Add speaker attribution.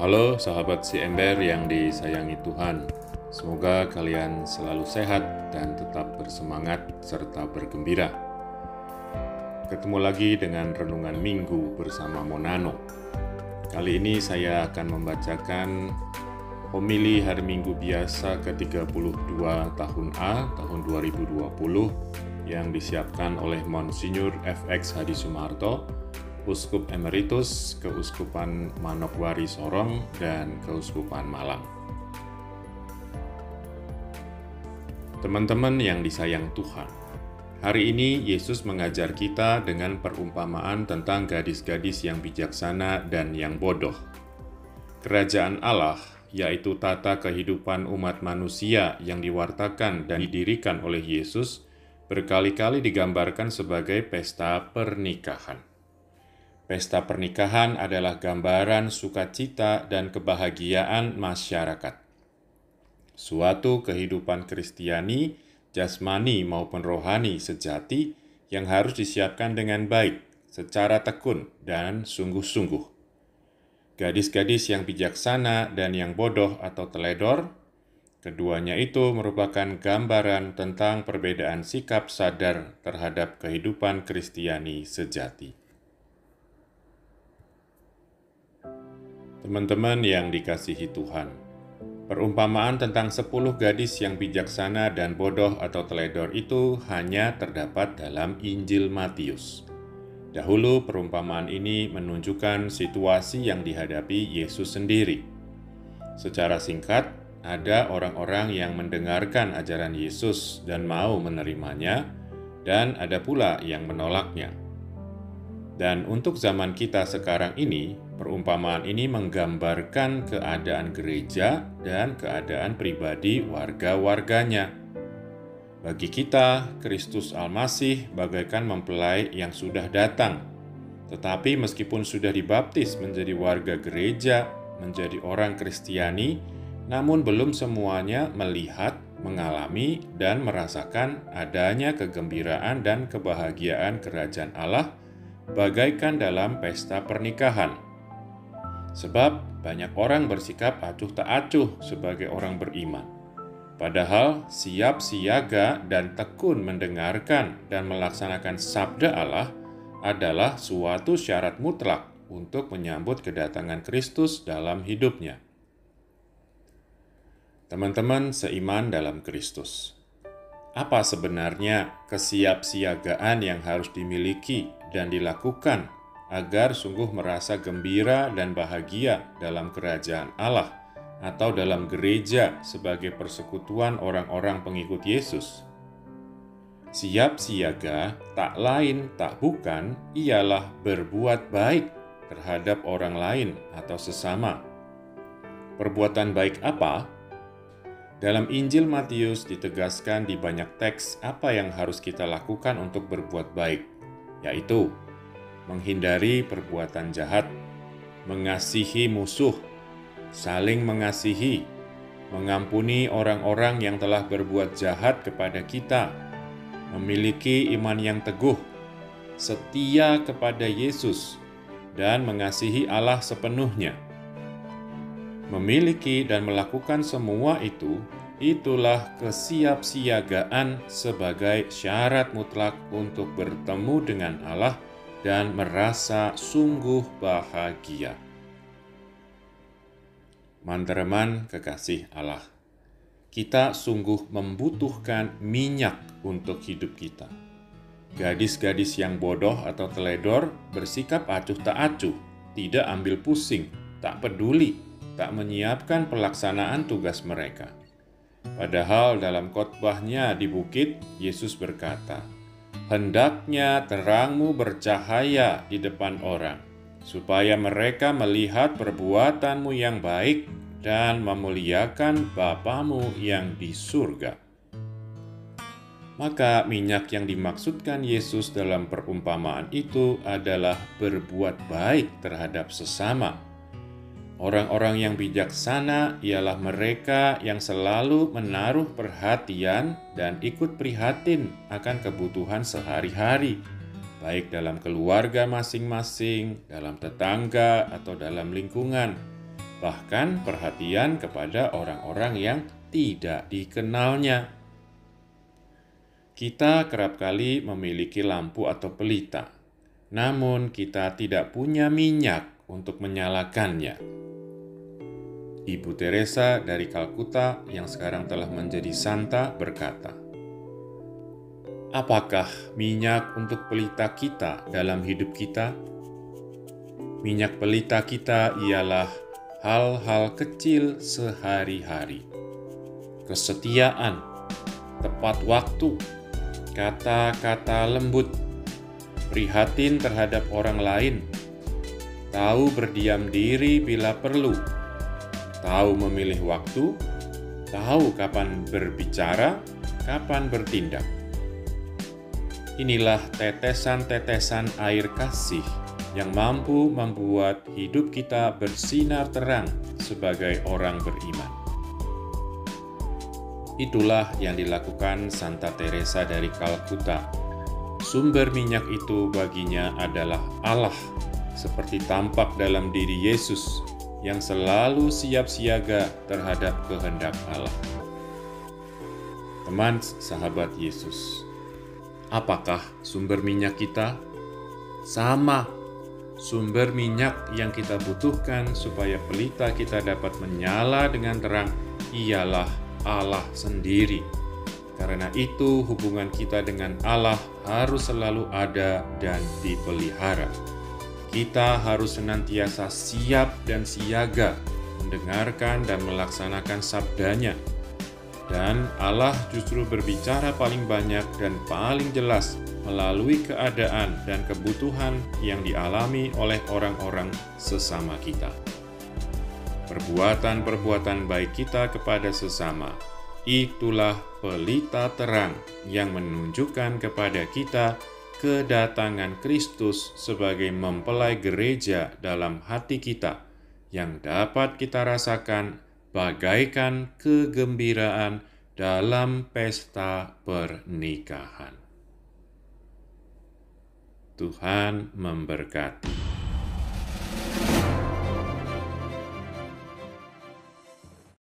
Speaker 1: Halo sahabat si Ember yang disayangi Tuhan. Semoga kalian selalu sehat dan tetap bersemangat serta bergembira. Ketemu lagi dengan Renungan Minggu bersama Monano. Kali ini saya akan membacakan homili hari Minggu biasa ke-32 tahun A, tahun 2020 yang disiapkan oleh Monsinyur FX Hadi Sumarto, Uskup Emeritus Keuskupan Manokwari Sorong dan Keuskupan Malang. Teman-teman yang disayang Tuhan, hari ini Yesus mengajar kita dengan perumpamaan tentang gadis-gadis yang bijaksana dan yang bodoh. Kerajaan Allah, yaitu tata kehidupan umat manusia yang diwartakan dan didirikan oleh Yesus, berkali-kali digambarkan sebagai pesta pernikahan. Pesta pernikahan adalah gambaran sukacita dan kebahagiaan masyarakat. Suatu kehidupan Kristiani, jasmani maupun rohani sejati yang harus disiapkan dengan baik, secara tekun dan sungguh-sungguh. Gadis-gadis yang bijaksana dan yang bodoh atau teledor, keduanya itu merupakan gambaran tentang perbedaan sikap sadar terhadap kehidupan Kristiani sejati. Teman-teman yang dikasihi Tuhan, perumpamaan tentang 10 gadis yang bijaksana dan bodoh atau teledor itu hanya terdapat dalam Injil Matius. Dahulu perumpamaan ini menunjukkan situasi yang dihadapi Yesus sendiri. Secara singkat, ada orang-orang yang mendengarkan ajaran Yesus dan mau menerimanya, dan ada pula yang menolaknya. Dan untuk zaman kita sekarang ini, perumpamaan ini menggambarkan keadaan gereja dan keadaan pribadi warga-warganya. Bagi kita, Kristus Almasih bagaikan mempelai yang sudah datang. Tetapi meskipun sudah dibaptis menjadi warga gereja, menjadi orang Kristiani, namun belum semuanya melihat, mengalami, dan merasakan adanya kegembiraan dan kebahagiaan kerajaan Allah bagaikan dalam pesta pernikahan. Sebab banyak orang bersikap acuh tak acuh sebagai orang beriman. Padahal siap siaga dan tekun mendengarkan dan melaksanakan sabda Allah adalah suatu syarat mutlak untuk menyambut kedatangan Kristus dalam hidupnya. Teman-teman seiman dalam Kristus, apa sebenarnya kesiapsiagaan yang harus dimiliki dan dilakukan agar sungguh merasa gembira dan bahagia dalam kerajaan Allah atau dalam gereja sebagai persekutuan orang-orang pengikut Yesus? Siap siaga tak lain tak bukan ialah berbuat baik terhadap orang lain atau sesama. Perbuatan baik apa? Dalam Injil Matius ditegaskan di banyak teks apa yang harus kita lakukan untuk berbuat baik, yaitu menghindari perbuatan jahat, mengasihi musuh, saling mengasihi, mengampuni orang-orang yang telah berbuat jahat kepada kita, memiliki iman yang teguh, setia kepada Yesus, dan mengasihi Allah sepenuhnya. Memiliki dan melakukan semua itu, itulah kesiapsiagaan sebagai syarat mutlak untuk bertemu dengan Allah dan merasa sungguh bahagia. Mantereman kekasih Allah, kita sungguh membutuhkan minyak untuk hidup kita. Gadis-gadis yang bodoh atau teledor bersikap acuh tak acuh, tidak ambil pusing, tak peduli, tak menyiapkan pelaksanaan tugas mereka. Padahal dalam khotbahnya di bukit, Yesus berkata, "Hendaknya terangmu bercahaya di depan orang, supaya mereka melihat perbuatanmu yang baik dan memuliakan Bapamu yang di surga." Maka minyak yang dimaksudkan Yesus dalam perumpamaan itu adalah berbuat baik terhadap sesama. Orang-orang yang bijaksana ialah mereka yang selalu menaruh perhatian dan ikut prihatin akan kebutuhan sehari-hari, baik dalam keluarga masing-masing, dalam tetangga, atau dalam lingkungan, bahkan perhatian kepada orang-orang yang tidak dikenalnya. Kita kerap kali memiliki lampu atau pelita, namun kita tidak punya minyak untuk menyalakannya. Ibu Teresa dari Kalkuta yang sekarang telah menjadi santa berkata, "Apakah minyak untuk pelita kita dalam hidup kita? Minyak pelita kita ialah hal-hal kecil sehari-hari. Kesetiaan, tepat waktu, kata-kata lembut, prihatin terhadap orang lain, tahu berdiam diri bila perlu, tahu memilih waktu, tahu kapan berbicara, kapan bertindak." Inilah tetesan-tetesan air kasih yang mampu membuat hidup kita bersinar terang sebagai orang beriman. Itulah yang dilakukan Santa Teresa dari Kalkuta. Sumber minyak itu baginya adalah Allah, seperti tampak dalam diri Yesus yang selalu siap siaga terhadap kehendak Allah. Teman sahabat Yesus, apakah sumber minyak kita? Sama, sumber minyak yang kita butuhkan supaya pelita kita dapat menyala dengan terang ialah Allah sendiri. Karena itu, hubungan kita dengan Allah harus selalu ada dan dipelihara. Kita harus senantiasa siap dan siaga mendengarkan dan melaksanakan sabdanya. Dan Allah justru berbicara paling banyak dan paling jelas melalui keadaan dan kebutuhan yang dialami oleh orang-orang sesama kita. Perbuatan-perbuatan baik kita kepada sesama, itulah pelita terang yang menunjukkan kepada kita kedatangan Kristus sebagai mempelai gereja dalam hati kita, yang dapat kita rasakan bagaikan kegembiraan dalam pesta pernikahan. Tuhan memberkati.